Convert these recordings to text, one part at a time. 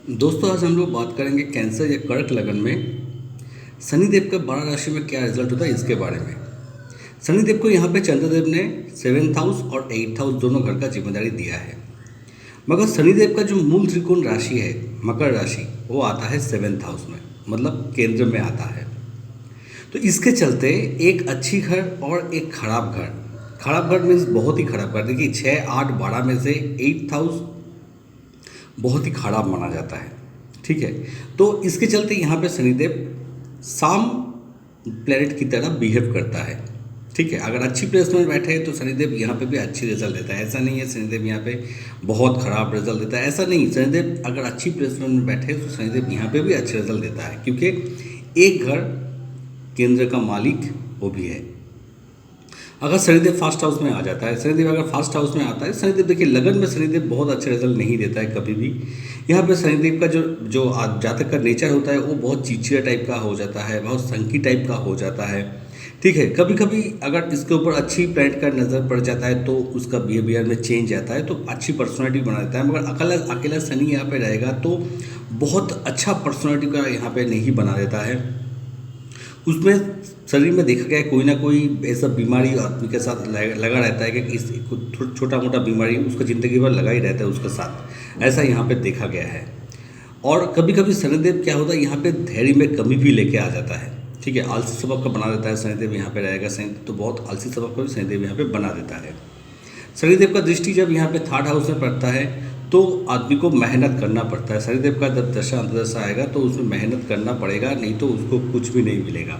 दोस्तों आज हम लोग बात करेंगे कैंसर या कर्क लगन में शनिदेव का 12 राशि में क्या रिजल्ट होता है इसके बारे में। शनिदेव को यहाँ पे चंद्रदेव ने 7th हाउस और 8th हाउस दोनों घर का जिम्मेदारी दिया है, मगर शनिदेव का जो मूल त्रिकोण राशि है मकर राशि वो आता है 7th हाउस में, मतलब केंद्र में आता है। तो इसके चलते एक अच्छी घर और एक खराब घर मीन्स बहुत ही खराब घर। देखिए 6, 8, 12 में से 8th हाउस बहुत ही खराब माना जाता है। ठीक है, तो इसके चलते यहाँ पे शनिदेव साम प्लेनेट की तरह बिहेव करता है। ठीक है, अगर अच्छी प्लेस में बैठे हैं तो शनिदेव यहाँ पे भी अच्छी रिजल्ट देता है। ऐसा नहीं है शनिदेव यहाँ पे बहुत खराब रिजल्ट देता है, ऐसा नहीं। शनिदेव अगर अच्छी प्लेसमेंट में बैठे तो शनिदेव यहाँ पे भी अच्छे रिजल्ट देता है, क्योंकि एक घर केंद्र का मालिक वो भी है। अगर शनिदेव फर्स्ट हाउस में आ जाता है, शनिदेव अगर फर्स्ट हाउस में आता है, शनिदेव देखिए लगन में शनिदेव बहुत अच्छे रिजल्ट नहीं देता है कभी भी। यहाँ पे शनिदेव का जो जातक का नेचर होता है वो बहुत चिड़चिड़ा टाइप का हो जाता है, बहुत संकी टाइप का हो जाता है। ठीक है, कभी कभी अगर इसके ऊपर अच्छी प्लैनेट का नज़र पड़ जाता है तो उसका बिहेवियर में चेंज आता है, तो अच्छी पर्सनैलिटी बना देता है। मगर अकेला शनि यहाँ पे रहेगा तो बहुत अच्छा पर्सनैलिटी का यहाँ पे नहीं बना देता है। उसमें शरीर में देखा गया है कोई ना कोई ऐसा बीमारी आदमी के साथ लगा रहता है कि इस छोटा मोटा बीमारी उसका ज़िंदगी भर लगा ही रहता है उसके साथ, ऐसा यहाँ पे देखा गया है। और कभी कभी शनिदेव क्या होता है यहाँ पे धैर्य में कमी भी लेके आ जाता है। ठीक है, आलसी स्वभाव का बना देता है शनिदेव यहाँ पे रहेगा। शनिदेव तो बहुत आलसी स्वभाव का भी शनिदेव यहाँ पे बना देता है। शनिदेव का दृष्टि जब यहाँ पे 3rd हाउस में पड़ता है तो आदमी को मेहनत करना पड़ता है। शनिदेव का जब दशा अंतर्दशा आएगा तो उसमें मेहनत करना पड़ेगा, नहीं तो उसको कुछ भी नहीं मिलेगा।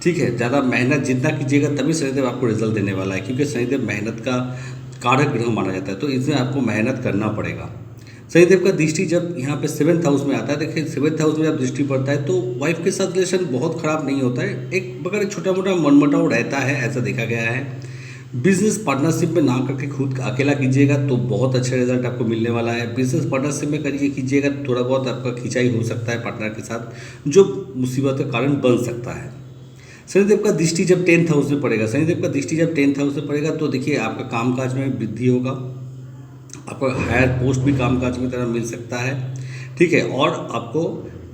ठीक है, ज़्यादा मेहनत जितना कीजिएगा तभी शनिदेव आपको रिजल्ट देने वाला है, क्योंकि शनिदेव मेहनत का कारक ग्रह माना जाता है, तो इसमें आपको मेहनत करना पड़ेगा। शनिदेव का दृष्टि जब यहाँ पे 7th हाउस में आता है, देखिए 7th हाउस में जब दृष्टि पड़ता है तो वाइफ के साथ रिलेशन बहुत ख़राब नहीं होता है, मगर एक छोटा मोटा मनमुटाव रहता है, ऐसा देखा गया है। बिजनेस पार्टनरशिप में ना करके खुद अकेला कीजिएगा तो बहुत अच्छा रिजल्ट आपको मिलने वाला है। बिजनेस पार्टनरशिप में कीजिएगा थोड़ा बहुत आपका खिंचाई हो सकता है पार्टनर के साथ, जो मुसीबत का कारण बन सकता है। शनिदेव का दृष्टि जब 10th हाउस में पड़ेगा, शनिदेव का दृष्टि जब 10th हाउस में पड़ेगा तो देखिए आपका कामकाज में वृद्धि होगा, आपको हायर पोस्ट भी कामकाज में तरह मिल सकता है। ठीक है, और आपको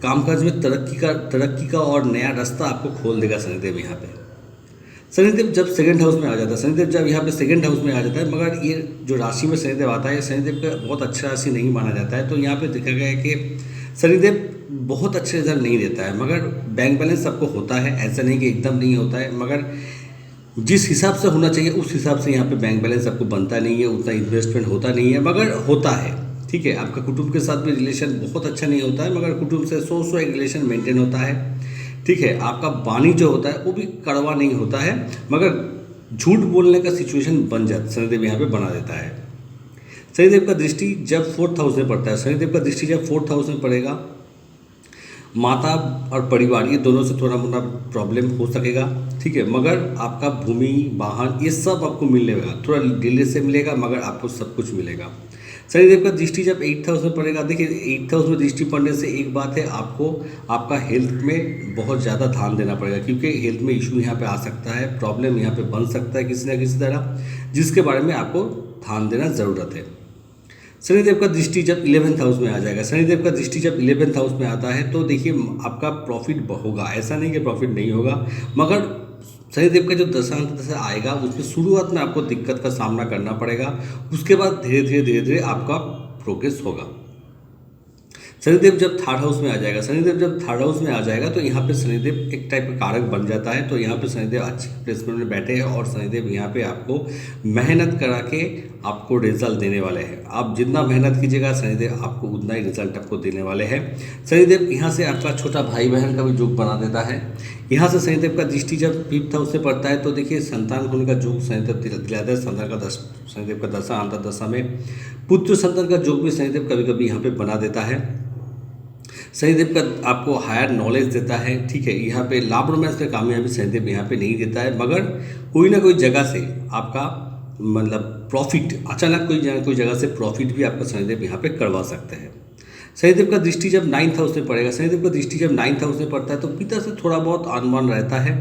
कामकाज में तरक्की का और नया रास्ता आपको खोल देगा शनिदेव यहाँ पे। शनिदेव जब 2nd हाउस में आ जाता है, शनिदेव जब यहाँ पे 2nd हाउस में आ जाता है, मगर ये जो राशि में शनिदेव आता है शनिदेव का बहुत अच्छा राशि नहीं माना जाता है। तो यहाँ पे देखा गया है कि शनिदेव बहुत अच्छे रिजल्ट नहीं देता है, मगर बैंक बैलेंस सबको होता है, ऐसा नहीं कि एकदम नहीं होता है, मगर जिस हिसाब से होना चाहिए उस हिसाब से यहाँ पे बैंक बैलेंस आपको बनता नहीं है, उतना इन्वेस्टमेंट होता नहीं है, मगर होता है। ठीक है, आपका कुटुंब के साथ भी रिलेशन बहुत अच्छा नहीं होता है, मगर कुटुंब से सो एक रिलेशन मेंटेन होता है। ठीक है, आपका वाणी जो होता है वो भी कड़वा नहीं होता है, मगर झूठ बोलने का सिचुएशन बन जाता शनिदेव यहाँ पे बना देता है। शनिदेव का दृष्टि जब 4th हाउस में पड़ता है, शनिदेव का दृष्टि जब 4th हाउस में पड़ेगा, माता और परिवार ये दोनों से थोड़ा मोटा प्रॉब्लम हो सकेगा। ठीक है, मगर आपका भूमि वाहन ये सब आपको मिलने वाला, थोड़ा डिले से मिलेगा मगर आपको सब कुछ मिलेगा। शनिदेव का दृष्टि जब 8th हाउस में पड़ेगा, देखिए 8th हाउस में दृष्टि पड़ने से एक बात है, आपको आपका हेल्थ में बहुत ज़्यादा ध्यान देना पड़ेगा, क्योंकि हेल्थ में इशू यहाँ पे आ सकता है, प्रॉब्लम यहाँ पे बन सकता है किसी न किसी तरह, जिसके बारे में आपको ध्यान देना ज़रूरत है। शनिदेव का दृष्टि जब 11th हाउस में आ जाएगा, शनिदेव का दृष्टि जब 11th हाउस में आता है तो देखिए आपका प्रॉफिट होगा, ऐसा नहीं कि प्रॉफिट नहीं होगा, मगर शनिदेव का जो दशा आएगा उसमें शुरुआत में आपको दिक्कत का सामना करना पड़ेगा, उसके बाद धीरे धीरे आपका प्रोग्रेस होगा। शनिदेव जब 3rd हाउस में आ जाएगा, शनिदेव जब 3rd हाउस में आ जाएगा तो यहाँ पे शनिदेव एक टाइप का कारक बन जाता है, तो यहाँ पे शनिदेव अच्छी प्लेसमेंट में बैठे हैं और शनिदेव यहाँ पे आपको मेहनत करा के आपको रिजल्ट देने वाले हैं। आप जितना मेहनत कीजिएगा शनिदेव आपको उतना ही रिजल्ट आपको देने वाले हैं। शनिदेव यहाँ से आपका छोटा भाई बहन का भी योग बना देता है। यहाँ से शनिदेव का दृष्टि जब 5th हाउस से पड़ता है तो देखिए संतान होने का योग शनिदेव दिलाता है। शनिदेव का दशा अंतर्दशा में पुत्र संतान का योग भी शनिदेव कभी कभी यहाँ पे बना देता है। शनिदेव का आपको हायर नॉलेज देता है। ठीक है, यहाँ पे लाभ रोमांस में कामयाबी शनिदेव यहाँ पे नहीं देता है, मगर कोई ना कोई जगह से आपका मतलब प्रॉफिट अचानक कोई जगह से प्रॉफिट भी आपका शनिदेव यहाँ पे करवा सकते हैं। शनिदेव का दृष्टि जब 9th हाउस में पड़ेगा, शनिदेव का दृष्टि जब 9th हाउस में पड़ता है तो पिता से थोड़ा बहुत अनुमान रहता है,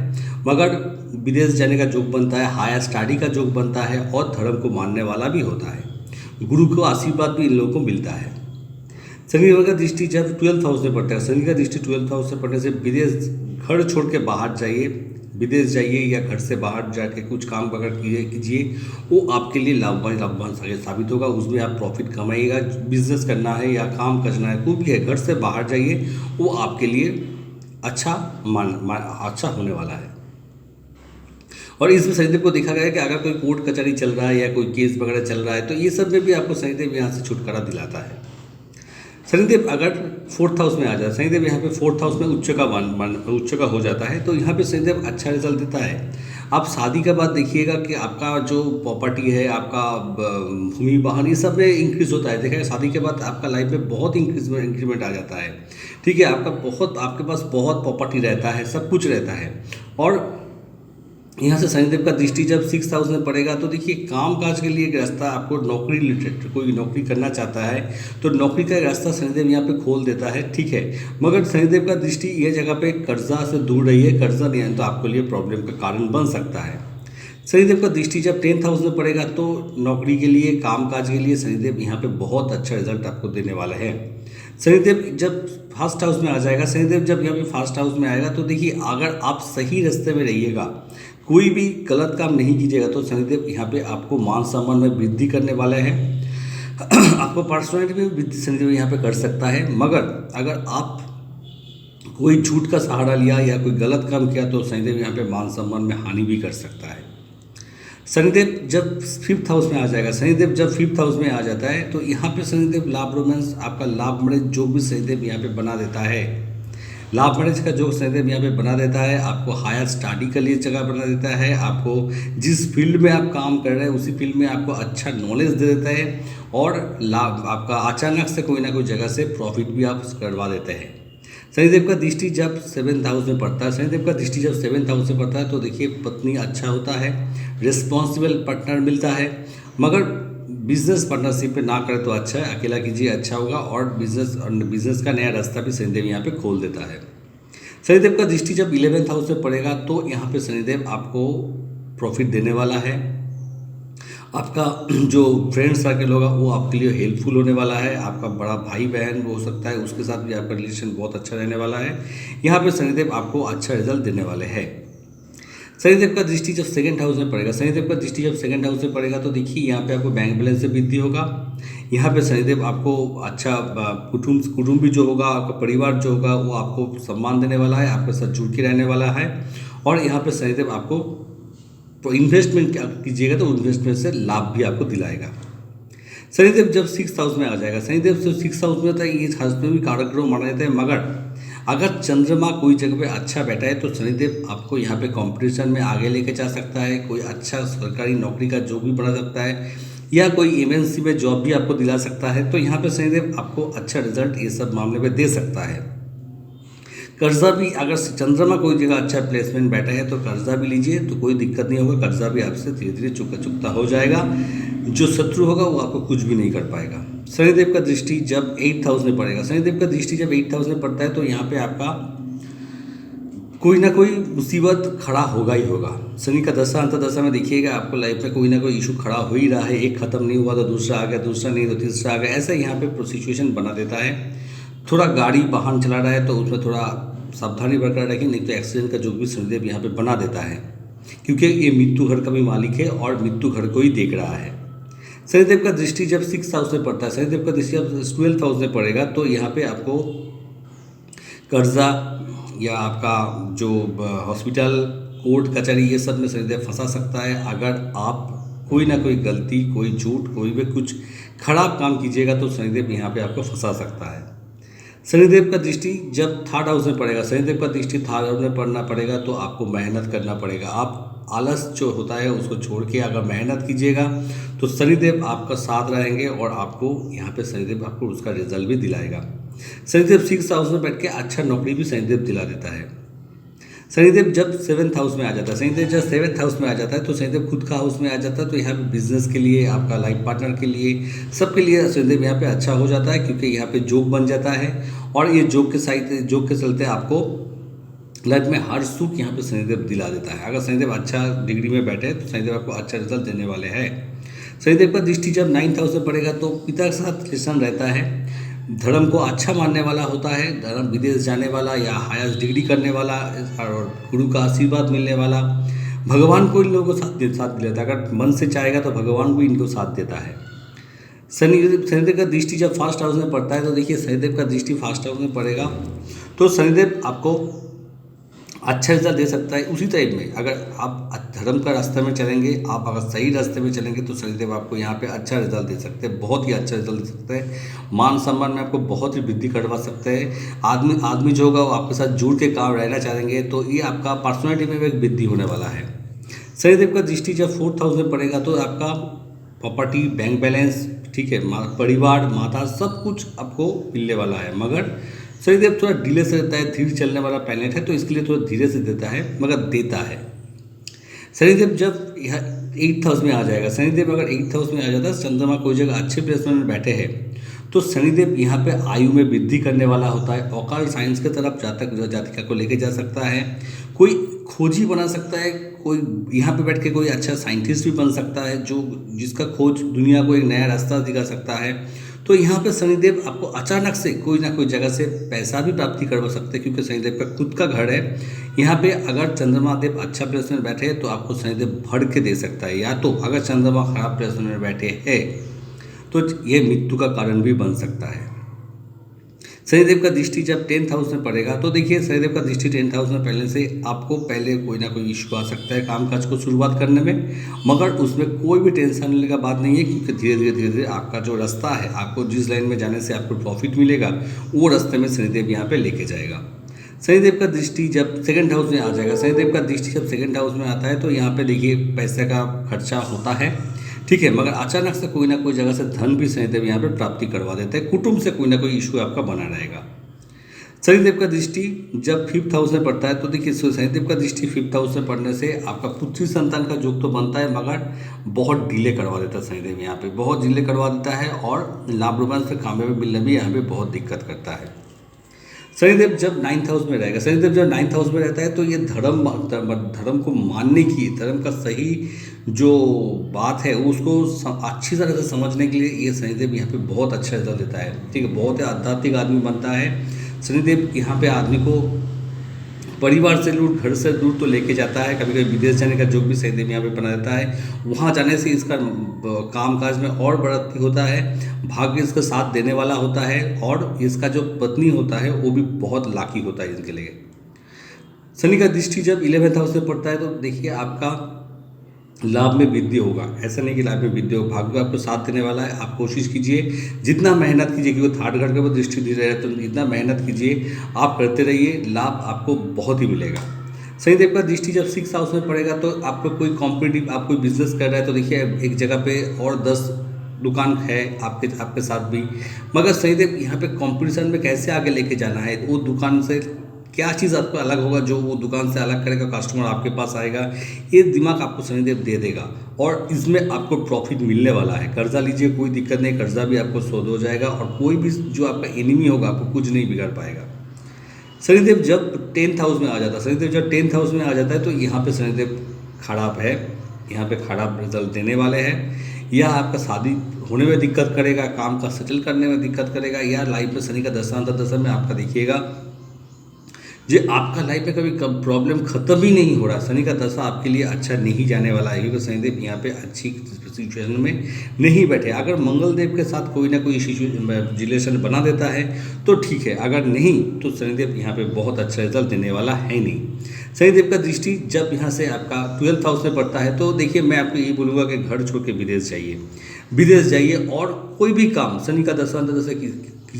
मगर विदेश जाने का योग बनता है, हायर स्टडी का योग बनता है और धर्म को मानने वाला भी होता है। गुरु को आशीर्वाद भी इन लोगों को मिलता है। शनिदेव का दृष्टि जब 12th हाउस में पड़ता है, शनि का दृष्टि 12th हाउस में पड़ने से विदेश, घर छोड़ के बाहर जाइए, विदेश जाइए या घर से बाहर जाके कुछ काम अगर कीजिए, वो आपके लिए लाभवान साबित होगा। उसमें आप प्रॉफिट कमाइएगा। बिजनेस करना है या काम करना है, कोई भी है, घर से बाहर जाइए, वो आपके लिए अच्छा अच्छा होने वाला है। और इसमें शनिदेव को देखा गया है कि अगर कोई कोर्ट कचहरी चल रहा है या कोई केस वगैरह चल रहा है, तो ये सब में भी आपको शनिदेव यहाँ से छुटकारा दिलाता है। शनिदेव अगर 4th हाउस में आ जाए, शनिदेव यहाँ पे 4th हाउस में उच्च का हो जाता है, तो यहाँ पे शनिदेव अच्छा रिजल्ट देता है। आप शादी के बाद देखिएगा कि आपका जो प्रॉपर्टी है, आपका भूमि वाहन, ये सब में इंक्रीज होता है। देखिएगा शादी के बाद आपका लाइफ में बहुत इंक्रीमेंट आ जाता है। ठीक है, आपके पास बहुत प्रॉपर्टी रहता है, सब कुछ रहता है। और यहाँ से शनिदेव का दृष्टि जब 6th हाउस में पड़ेगा, तो देखिए काम काज के लिए एक रास्ता, आपको नौकरी रिलेटेड कोई नौकरी करना चाहता है तो नौकरी का रास्ता शनिदेव यहाँ पे खोल देता है। ठीक है, मगर शनिदेव का दृष्टि ये जगह पे कर्जा से दूर रहिए, कर्जा नहीं है तो आपके लिए प्रॉब्लम का कारण बन सकता है। शनिदेव का दृष्टि जब 10th हाउस में पड़ेगा, तो नौकरी के लिए, काम काज के लिए शनिदेव यहाँ पे बहुत अच्छा रिजल्ट आपको देने वाला है। शनिदेव जब 1st हाउस में आ जाएगा, शनिदेव जब यहाँ पे 1st हाउस में आएगा, तो देखिए अगर आप सही रास्ते में रहिएगा, कोई भी गलत काम नहीं कीजिएगा, तो शनिदेव यहाँ पे आपको मान सम्मान में वृद्धि करने वाले हैं। आपको पर्सनैलिटी में वृद्धि शनिदेव यहाँ पे कर सकता है। मगर अगर आप कोई झूठ का सहारा लिया या कोई गलत काम किया, तो शनिदेव यहाँ पे मान सम्मान में हानि भी कर सकता है। शनिदेव जब 5th हाउस में आ जाएगा, शनिदेव जब 5th हाउस में आ जाता है, तो यहाँ पे शनिदेव लाभ रोमांस, आपका लाभ मैरिज जो भी शनिदेव यहाँ पे बना देता है, लाभ मैरिज का जो शनिदेव यहाँ पे बना देता है, आपको हायर स्टडी के लिए जगह बना देता है, आपको जिस फील्ड में आप काम कर रहे हैं उसी फील्ड में आपको अच्छा नॉलेज दे देता है, और लाभ आपका अचानक से कोई ना कोई जगह से प्रॉफिट भी आप करवा देते हैं। शनिदेव का दृष्टि जब 7th हाउस में पड़ता है, शनिदेव का दृष्टि जब 7th हाउस में पड़ता है, तो देखिए पत्नी अच्छा होता है, रिस्पॉन्सिबल पार्टनर मिलता है। मगर बिजनेस पार्टनरशिप पे ना करें तो अच्छा है, अकेला कीजिए अच्छा होगा। और बिजनेस का नया रास्ता भी शनिदेव यहाँ पे खोल देता है। शनिदेव का दृष्टि जब 11th हाउस में पड़ेगा, तो यहाँ पे शनिदेव आपको प्रॉफिट देने वाला है। आपका जो फ्रेंड सर्कल होगा वो आपके लिए हेल्पफुल होने वाला है। आपका बड़ा भाई बहन हो सकता है, उसके साथ भी आपका रिलेशन बहुत अच्छा रहने वाला है। यहाँ पे शनिदेव आपको अच्छा रिजल्ट देने वाले हैं। शनिदेव का दृष्टि जब 2nd हाउस में पड़ेगा, शनिदेव का दृष्टि जब 2nd हाउस में पड़ेगा, तो देखिए यहाँ पे आपको बैंक बैलेंस से वृद्धि होगा। यहाँ पे शनिदेव आपको अच्छा कुटुंब भी जो होगा, आपका परिवार जो होगा, वो आपको सम्मान देने वाला है, आपके साथ जुड़ के रहने वाला है। और यहाँ पे शनिदेव आपको इन्वेस्टमेंट कीजिएगा तो इन्वेस्टमेंट से लाभ भी आपको दिलाएगा। शनिदेव जब 6th हाउस में आ जाएगा, शनिदेव जब 6th हाउस में आता है, ये हाउस में भी कारक ग्रह माना जाता है। मगर अगर चंद्रमा कोई जगह पे अच्छा बैठा है, तो शनिदेव आपको यहाँ पे कंपटीशन में आगे लेके जा सकता है। कोई अच्छा सरकारी नौकरी का जॉब भी बना सकता है, या कोई एमएनसी में जॉब भी आपको दिला सकता है। तो यहाँ पे शनिदेव आपको अच्छा रिजल्ट ये सब मामले में दे सकता है। कर्जा भी, अगर चंद्रमा कोई जगह अच्छा प्लेसमेंट बैठा है, तो कर्जा भी लीजिए, तो कोई दिक्कत नहीं होगा। कर्जा भी आपसे धीरे धीरे चुकता हो जाएगा। जो शत्रु होगा वो आपको कुछ भी नहीं कर पाएगा। शनिदेव का दृष्टि जब 8th हाउस में पड़ेगा, शनिदेव का दृष्टि जब 8th हाउस में पड़ता है, तो यहाँ पे आपका कोई ना कोई मुसीबत खड़ा होगा ही होगा। शनि का दशा अंतर्दशा में देखिएगा, आपको लाइफ में कोई ना कोई इशू खड़ा हो ही रहा है। एक खत्म नहीं हुआ तो दूसरा आ गया, दूसरा नहीं तो तीसरा आ गया, ऐसा यहाँ पे सिचुएशन बना देता है। थोड़ा गाड़ी वाहन चला रहा है तो उसमें थोड़ा सावधानी बरकरार रखें, नहीं तो एक्सीडेंट का जो भी शनिदेव यहाँ पे बना देता है, क्योंकि ये मृत्यु घर का भी मालिक है और मृत्यु घर को ही देख रहा है। शनिदेव का दृष्टि जब 6th हाउस में पड़ता है, शनिदेव का दृष्टि जब 12th हाउस में पड़ेगा, तो यहाँ पे आपको कर्जा या आपका जो हॉस्पिटल, कोर्ट कचहरी, ये सब में शनिदेव फंसा सकता है। अगर आप कोई ना कोई गलती, कोई झूठ, कोई भी कुछ खराब काम कीजिएगा, तो शनिदेव यहाँ पे आपको फंसा सकता है। शनिदेव का दृष्टि जब 3rd हाउस में पड़ेगा, शनिदेव का दृष्टि 3rd हाउस में पड़ना पड़ेगा, तो आपको मेहनत करना पड़ेगा। आप आलस जो होता है उसको छोड़ के अगर मेहनत कीजिएगा, तो शनिदेव आपका साथ रहेंगे और आपको यहाँ पे शनिदेव आपको उसका रिजल्ट भी दिलाएगा। शनिदेव 6th हाउस में बैठ के अच्छा नौकरी भी शनिदेव दिला देता है। शनिदेव जब 7th हाउस में आ जाता है, शनिदेव जब 7th हाउस में आ जाता है, तो शनिदेव खुद का हाउस में आ जाता है। तो यहाँ पे बिजनेस के लिए, आपका लाइफ पार्टनर के लिए, सबके लिए शनिदेव यहाँ पे अच्छा हो जाता है, क्योंकि यहाँ पे जोग बन जाता है। और ये जोग के चलते आपको लाइफ में हर सुख यहाँ पे शनिदेव दिला देता है। अगर शनिदेव अच्छा डिग्री में बैठे तो शनिदेव आपको अच्छा रिजल्ट देने वाले हैं। शनिदेव का दृष्टि जब 9th हाउस में पड़ेगा, तो पिता के साथ रिलेशन रहता है, धर्म को अच्छा मानने वाला होता है, धर्म विदेश जाने वाला या हायर डिग्री करने वाला और गुरु का आशीर्वाद मिलने वाला, भगवान को इन लोगों को साथ दिलाता है। अगर मन से चाहेगा तो भगवान भी इनको साथ देता है। शनिदेव का दृष्टि जब फर्स्ट हाउस में पड़ता है तो देखिए शनिदेव का दृष्टि फर्स्ट हाउस में पड़ेगा तो शनिदेव आपको अच्छा रिजल्ट दे सकता है। उसी टाइप में अगर आप धर्म का रास्ते में चलेंगे, आप अगर सही रास्ते में चलेंगे तो शनिदेव आपको यहाँ पे अच्छा रिजल्ट दे सकते हैं, बहुत ही अच्छा रिजल्ट दे सकते हैं। मान सम्मान में आपको बहुत ही वृद्धि करवा सकते हैं। आदमी जो होगा वो आपके साथ जुड़ के काम रहना चाहेंगे, तो ये आपका पर्सनैलिटी में भी एक वृद्धि होने वाला है। शनिदेव का दृष्टि जब फोर्थ हाउस में पड़ेगा तो आपका प्रॉपर्टी, बैंक बैलेंस, ठीक है, परिवार, माता, सब कुछ आपको मिलने वाला है। मगर शनिदेव थोड़ा डिले से देता है, धीरे चलने वाला प्लैनेट है तो इसके लिए थोड़ा धीरे से देता है मगर देता है। शनिदेव जब यह 8th हाउस में आ जाएगा, शनिदेव अगर 8th हाउस में आ जाता है, चंद्रमा कोई जगह अच्छे प्लेसमेंट में बैठे हैं तो शनिदेव यहाँ पे आयु में वृद्धि करने वाला होता है। ऑकल्ट साइंस की तरफ जातिका को लेके जा सकता है, कोई खोजी बना सकता है, कोई यहाँ पे बैठ के कोई अच्छा साइंटिस्ट भी बन सकता है जो जिसका खोज दुनिया को एक नया रास्ता दिखा सकता है। तो यहाँ पे शनिदेव आपको अचानक से कोई ना कोई जगह से पैसा भी प्राप्ति करवा सकते हैं क्योंकि शनिदेव का खुद का घर है। यहाँ पे अगर चंद्रमा देव अच्छा प्लेस में बैठे हैं तो आपको शनिदेव भर के दे सकता है, या तो अगर चंद्रमा खराब प्लेस में बैठे हैं तो ये मृत्यु का कारण भी बन सकता है। शनिदेव का दृष्टि जब 10th हाउस में पड़ेगा तो देखिए शनिदेव का दृष्टि 10th हाउस में पहले से आपको पहले कोई ना कोई इशू आ सकता है कामकाज को शुरुआत करने में, मगर उसमें कोई भी टेंशन लेने का बात नहीं है क्योंकि धीरे धीरे आपका जो रास्ता है, आपको जिस लाइन में जाने से आपको प्रॉफिट मिलेगा वो रास्ते में शनिदेव यहाँ पे लेके जाएगा। शनिदेव का दृष्टि जब 2nd हाउस में आ जाएगा, शनिदेव का दृष्टि जब 2nd हाउस में आता है तो यहाँ पे देखिए पैसे का खर्चा होता है, ठीक है, मगर अचानक से कोई ना कोई जगह से धन भी शनिदेव यहाँ पे प्राप्ति करवा देते हैं। कुटुंब से कोई ना कोई इशू आपका बना रहेगा। शनिदेव का दृष्टि जब 5th हाउस में पड़ता है तो देखिए शनिदेव का दृष्टि 5th हाउस में पड़ने से आपका पुत्री संतान का योग तो बनता है मगर बहुत डिले करवा देता है शनिदेव, यहाँ पे बहुत डिले करवा देता है और लाभ रोमांस से कामयाबी मिलने में यहाँ पे बहुत दिक्कत करता है। शनिदेव जब 9th हाउस में रहेगा, शनिदेव जब 9th हाउस में रहता है तो ये धर्म को मानने की, धर्म का सही जो बात है उसको अच्छी तरह से समझने के लिए ये शनिदेव यहाँ पे बहुत अच्छा रिजल्ट देता है, ठीक है, बहुत ही आध्यात्मिक आदमी बनता है। शनिदेव यहाँ पे आदमी को परिवार से दूर, घर से दूर तो लेके जाता है, कभी कभी विदेश जाने का योग भी शनिदेव यहाँ पे बना देता है। वहाँ जाने से इसका कामकाज में और बढ़ोतरी होता है, भाग्य इसका साथ देने वाला होता है और इसका जो पत्नी होता है वो भी बहुत लाकी होता है इसके लिए। शनि का दृष्टि जब 11th हाउस में पड़ता है तो देखिए आपका लाभ में वृद्धि होगा, ऐसा नहीं कि लाभ में वृद्धि होगा, भाग्य आपको साथ देने वाला है। आप कोशिश कीजिए, जितना मेहनत कीजिए, क्योंकि 3rd घर के ऊपर दृष्टि दे रहे हैं तो जितना मेहनत कीजिए, आप करते रहिए, लाभ आपको बहुत ही मिलेगा। शनिदेव का दृष्टि जब 6th हाउस में पड़ेगा तो आपको कोई कॉम्पिटिटिव, आप कोई बिजनेस कर रहे हैं तो देखिए एक जगह पे और 10 दुकान है आपके साथ भी, मगर शनिदेव यहाँ पे कंपटीशन में कैसे आगे लेके जाना है, वो दुकान से क्या चीज़ आपको अलग होगा जो वो दुकान से अलग करेगा, कस्टमर आपके पास आएगा, ये दिमाग आपको शनिदेव दे देगा और इसमें आपको प्रॉफिट मिलने वाला है। कर्जा लीजिए, कोई दिक्कत नहीं, कर्जा भी आपको शोध हो जाएगा और कोई भी जो आपका एनिमी होगा आपको कुछ नहीं बिगाड़ पाएगा। शनिदेव जब 10th हाउस में आ जाता है, शनिदेव जब 10th हाउस में आ जाता है तो यहाँ पे शनिदेव खराब है, यहाँ पे खराब रिजल्ट देने वाले हैं, या आपका शादी होने में दिक्कत करेगा, काम का सेटल करने में दिक्कत करेगा, या लाइफ में शनि का दशा में आपका देखिएगा जो आपका लाइफ में कभी प्रॉब्लम खत्म ही नहीं हो रहा। शनि का दशा आपके लिए अच्छा नहीं जाने वाला है क्योंकि शनिदेव यहाँ पे अच्छी सिचुएशन में नहीं बैठे। अगर मंगल देव के साथ कोई ना कोई रिलेशन बना देता है तो ठीक है, अगर नहीं तो शनिदेव यहाँ पे बहुत अच्छा रिजल्ट देने वाला है नहीं। शनिदेव का दृष्टि जब यहाँ से आपका 12th हाउस में पड़ता है तो देखिए मैं आपको यही बोलूँगा कि घर छोड़ के विदेश जाइए और कोई भी काम शनि का दशा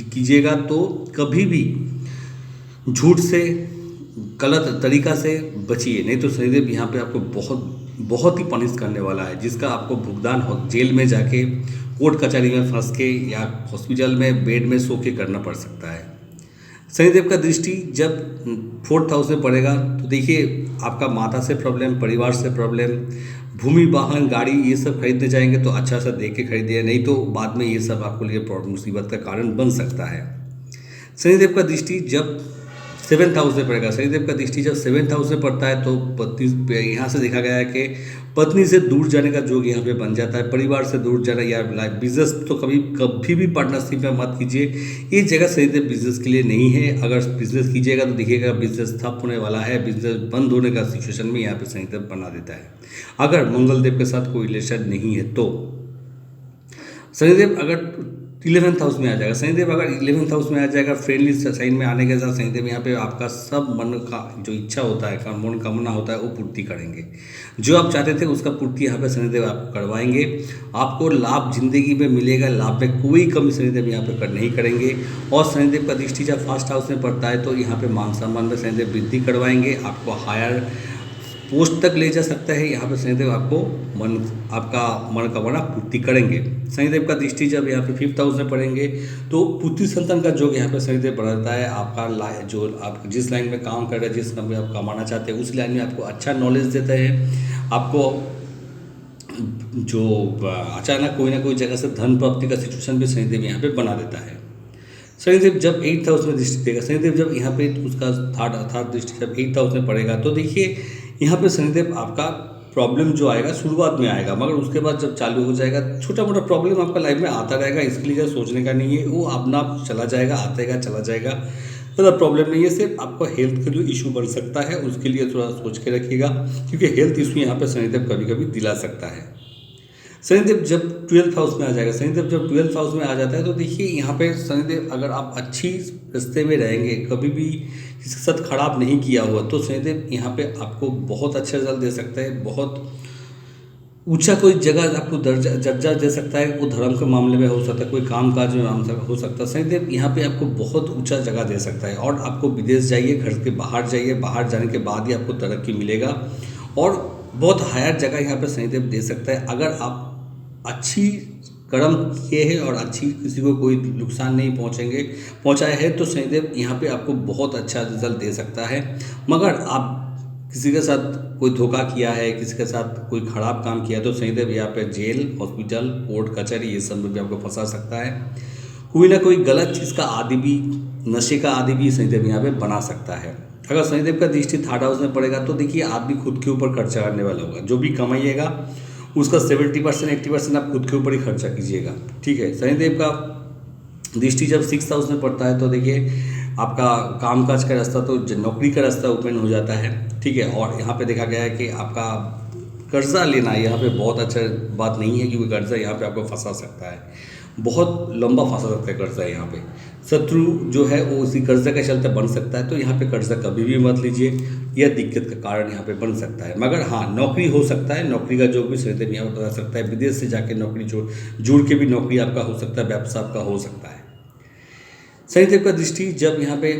कीजिएगा तो कभी भी झूठ से, गलत तरीका से बचिए, नहीं तो शनिदेव यहाँ पे आपको बहुत ही पनिश करने वाला है, जिसका आपको भुगतान जेल में जाके, कोर्ट कचहरी में फंस के या हॉस्पिटल में बेड में सो के करना पड़ सकता है। शनिदेव का दृष्टि जब 4th हाउस में पड़ेगा तो देखिए आपका माता से प्रॉब्लम, परिवार से प्रॉब्लम, भूमि, वाहन, गाड़ी ये सब खरीदने जाएंगे तो अच्छा सा देख के खरीदिए, नहीं तो बाद में ये सब आपको लिए मुसीबत का कारण बन सकता है। शनिदेव का दृष्टि जब 7th हाउस में पड़ेगा, शनिदेव का दृष्टि जब 7th हाउस में पड़ता है तो यहाँ से देखा गया है कि पत्नी से दूर जाने का योग यहाँ पे बन जाता है, परिवार से दूर जाना या लाइफ बिजनेस तो कभी भी पार्टनरशिप में मत कीजिए, ये जगह शनिदेव बिजनेस के लिए नहीं है। अगर बिजनेस कीजिएगा तो देखिएगा बिजनेस ठप होने वाला है, बिजनेस बंद होने का सिचुएशन में यहाँ पे शनिदेव बना देता है। अगर मंगल देव के साथ कोई रिलेशन नहीं है तो शनिदेव अगर 11th हाउस में आ जाएगा, शनिदेव अगर 11th हाउस में आ जाएगा, फ्रेंडली साइन में आने के साथ शनिदेव यहाँ पे आपका सब मन का जो इच्छा होता है, मन कामना होता है वो पूर्ति करेंगे। जो आप चाहते थे उसका पूर्ति यहाँ पे शनिदेव आपको करवाएंगे। आपको लाभ जिंदगी में मिलेगा, लाभ में कोई कमी शनिदेव यहाँ पे नहीं करेंगे। और शनिदेव का दृष्टि जब फर्स्ट हाउस में पड़ता है तो यहाँ पे मान सम्मान में शनिदेव वृद्धि करवाएंगे, आपको हायर पोस्ट तक ले जा सकता है। यहाँ पे शनिदेव आपको आपका मनोकामना पूर्ति करेंगे। शनिदेव का दृष्टि जब यहाँ पे 5th हाउस में पड़ेंगे तो पुत्री संतान का योग यहाँ पे शनिदेव बढ़ाता है। आपका जो आप जिस लाइन में काम कर रहे हैं, जिस काम में आप कमाना चाहते हैं, उस लाइन में आपको अच्छा नॉलेज देता है। आपको जो अचानक कोई ना कोई जगह से धन प्राप्ति का सिचुएशन भी शनिदेव यहाँ पे बना देता है। शनिदेव जब 8th हाउस में दृष्टि देगा, शनिदेव जब यहाँ पे उसका थर्ड दृष्टि जब 8th हाउस में पड़ेगा तो देखिए यहाँ पे शनिदेव आपका प्रॉब्लम जो आएगा शुरुआत में आएगा, मगर उसके बाद जब चालू हो जाएगा छोटा मोटा प्रॉब्लम आपका लाइफ में आता रहेगा। इसके लिए सोचने का नहीं है, वो अपना आप चला जाएगा, आतेगा चला जाएगा, ज़्यादा प्रॉब्लम नहीं है। सिर्फ आपको हेल्थ का जो इशू बन सकता है उसके लिए थोड़ा सोच के रखिएगा, क्योंकि हेल्थ इशू यहाँ पे शनिदेव कभी कभी दिला सकता है। शनिदेव जब 12th हाउस में आ जाएगा, शनिदेव जब 12th हाउस में आ जाता है तो देखिए यहाँ पे शनिदेव अगर आप अच्छी रास्ते में रहेंगे, कभी भी किसी के साथ खराब नहीं किया हुआ, तो शनिदेव यहाँ पे आपको बहुत अच्छा रिजल्ट दे सकता है। बहुत ऊंचा कोई जगह आपको दर्जा दे सकता है। वो धर्म के मामले में हो सकता है, कोई काम काज में हो सकता है। शनिदेव यहाँ पे आपको बहुत ऊंचा जगह दे सकता है। और आपको विदेश जाइए, घर के बाहर जाइए, बाहर जाने के बाद ही आपको तरक्की मिलेगा और बहुत हायर जगह यहाँ पे शनिदेव दे सकता है। अगर आप अच्छी कर्म किए हैं और अच्छी किसी को कोई नुकसान नहीं पहुंचाया है तो शनिदेव यहाँ पे आपको बहुत अच्छा रिजल्ट दे सकता है। मगर आप किसी के साथ कोई धोखा किया है, किसी के साथ कोई खराब काम किया है तो शनिदेव यहाँ पे जेल, हॉस्पिटल, कोर्ट कचहरी ये सब में भी आपको फंसा सकता है। कोई ना कोई गलत चीज़ का आदि भी, नशे का आदि भी शनिदेव यहाँ पे बना सकता है। अगर शनिदेव का दृष्टि 3rd हाउस में पड़ेगा तो देखिए आप भी खुद के ऊपर खर्चा करने वाला होगा। जो भी कमाइएगा उसका 70% 80% आप खुद के ऊपर ही खर्चा कीजिएगा, ठीक है। शनिदेव का दृष्टि जब 6th हाउस में पड़ता है तो देखिए आपका कामकाज का रास्ता, तो नौकरी का रास्ता ओपन हो जाता है, ठीक है। और यहाँ पे देखा गया है कि आपका कर्जा लेना यहाँ पे बहुत अच्छा बात नहीं है, क्योंकि कर्जा यहाँ पे आपको फंसा सकता है, बहुत लंबा फंसा सकता है कर्जा। यहाँ पे शत्रु जो है वो उसी कर्जा के चलते बन सकता है, तो यहाँ पे कर्जा कभी भी मत लीजिए, यह दिक्कत का कारण यहाँ पे बन सकता है। मगर हाँ, नौकरी हो सकता है, नौकरी का जो भी शनिदेव यहाँ पर बता सकता है। विदेश से जाके नौकरी जुड़ के भी नौकरी आपका हो सकता है, व्यवसाय आपका हो सकता है। शनिदेव का दृष्टि जब यहाँ पे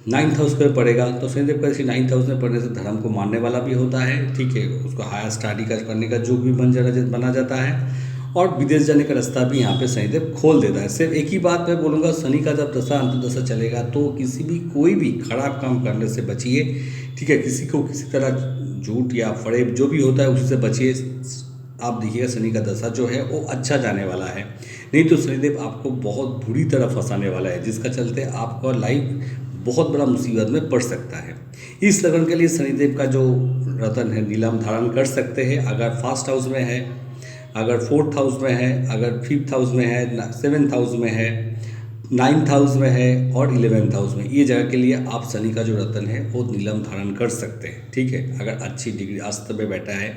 9th हाउस पर पड़ेगा तो शनिदेव का दृष्टि 9th हाउस में पड़ने से धर्म को मानने वाला भी होता है, ठीक है। उसको हायर स्टडी करने का जो भी बना जाता है और विदेश जाने का रास्ता भी यहाँ पे शनिदेव खोल देता है। सिर्फ एक ही बात मैं बोलूँगा, शनि का जब दशा अंतर्दशा चलेगा तो कोई भी खराब काम करने से बचिए, ठीक है। किसी को किसी तरह झूठ या फरेब जो भी होता है उससे बचिए। आप देखिएगा शनि का दशा जो है वो अच्छा जाने वाला है, नहीं तो शनिदेव आपको बहुत बुरी तरह फंसाने वाला है, जिसका चलते आपका लाइफ बहुत बड़ा मुसीबत में पड़ सकता है। इस लगन के लिए शनिदेव का जो रतन है नीलम धारण कर सकते हैं। अगर 1st हाउस में है, अगर 4th हाउस में है, अगर 5th हाउस में है, 7th हाउस में है, 9th हाउस में है और 11th हाउस में, ये जगह के लिए आप शनि का जो रतन है वो नीलम धारण कर सकते हैं, ठीक है। अगर अच्छी डिग्री अस्त में बैठा है,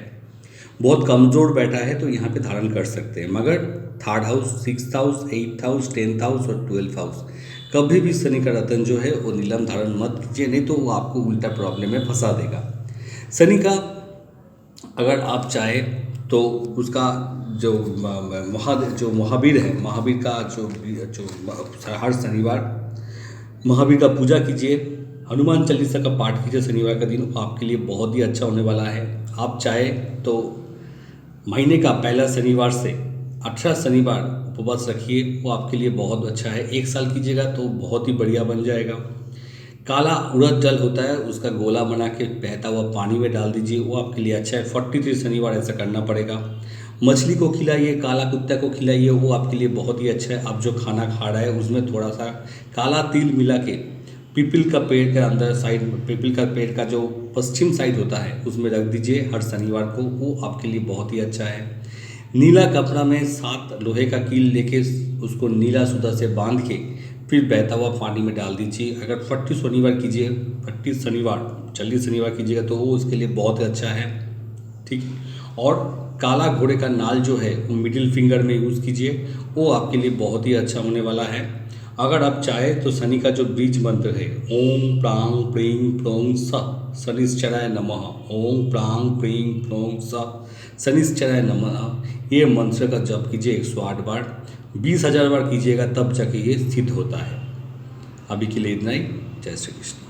बहुत कमज़ोर बैठा है तो यहाँ पे धारण कर सकते हैं। मगर 3rd house, 6th house, 8th house, 10th house और 12th हाउस कभी भी शनि का रतन जो है वो नीलम धारण मत कीजिए, नहीं तो वो आपको उल्टा प्रॉब्लम में फंसा देगा। शनि का अगर आप चाहें तो उसका जो महावीर है, महावीर का जो हर शनिवार महावीर का पूजा कीजिए, हनुमान चालीसा का पाठ कीजिए शनिवार का दिन, आपके लिए बहुत ही अच्छा होने वाला है। आप चाहे तो महीने का पहला शनिवार से 18 शनिवार उपवास रखिए, वो आपके लिए बहुत अच्छा है। 1 साल कीजिएगा तो बहुत ही बढ़िया बन जाएगा। काला उड़द जल होता है, उसका गोला बना के बहता हुआ पानी में डाल दीजिए, वो आपके लिए अच्छा है। 43 शनिवार ऐसा करना पड़ेगा। मछली को खिलाइए, काला कुत्ता को खिलाइए, वो आपके लिए बहुत ही अच्छा है। आप जो खाना खा रहे हैं उसमें थोड़ा सा काला तिल मिला के पीपल का पेड़ के अंदर साइड, पीपल का पेड़ का जो पश्चिम साइड होता है उसमें रख दीजिए हर शनिवार को, वो आपके लिए बहुत ही अच्छा है। नीला कपड़ा में 7 लोहे का कील लेके उसको नीला सूता से बांध के फिर बहता हुआ पानी में डाल दीजिए। अगर 40 शनिवार कीजिए, 40 शनिवार 40 शनिवार कीजिएगा तो वो उसके लिए बहुत ही अच्छा है, ठीक। और काला घोड़े का नाल जो है वो मिडिल फिंगर में यूज़ कीजिए, वो आपके लिए बहुत ही अच्छा होने वाला है। अगर आप चाहें तो शनि का जो बीज मंत्र है ओम प्रांग प्रीं प्रों स शनिश्चराय नमः, ओम प्रांग प्रीं प्रों स शनिश्चराय नमः, ये मंत्र का जप कीजिए 108 बार, 20,000 बार कीजिएगा तब जाके ये सिद्ध होता है। अभी के लिए इतना ही। जय श्री कृष्ण।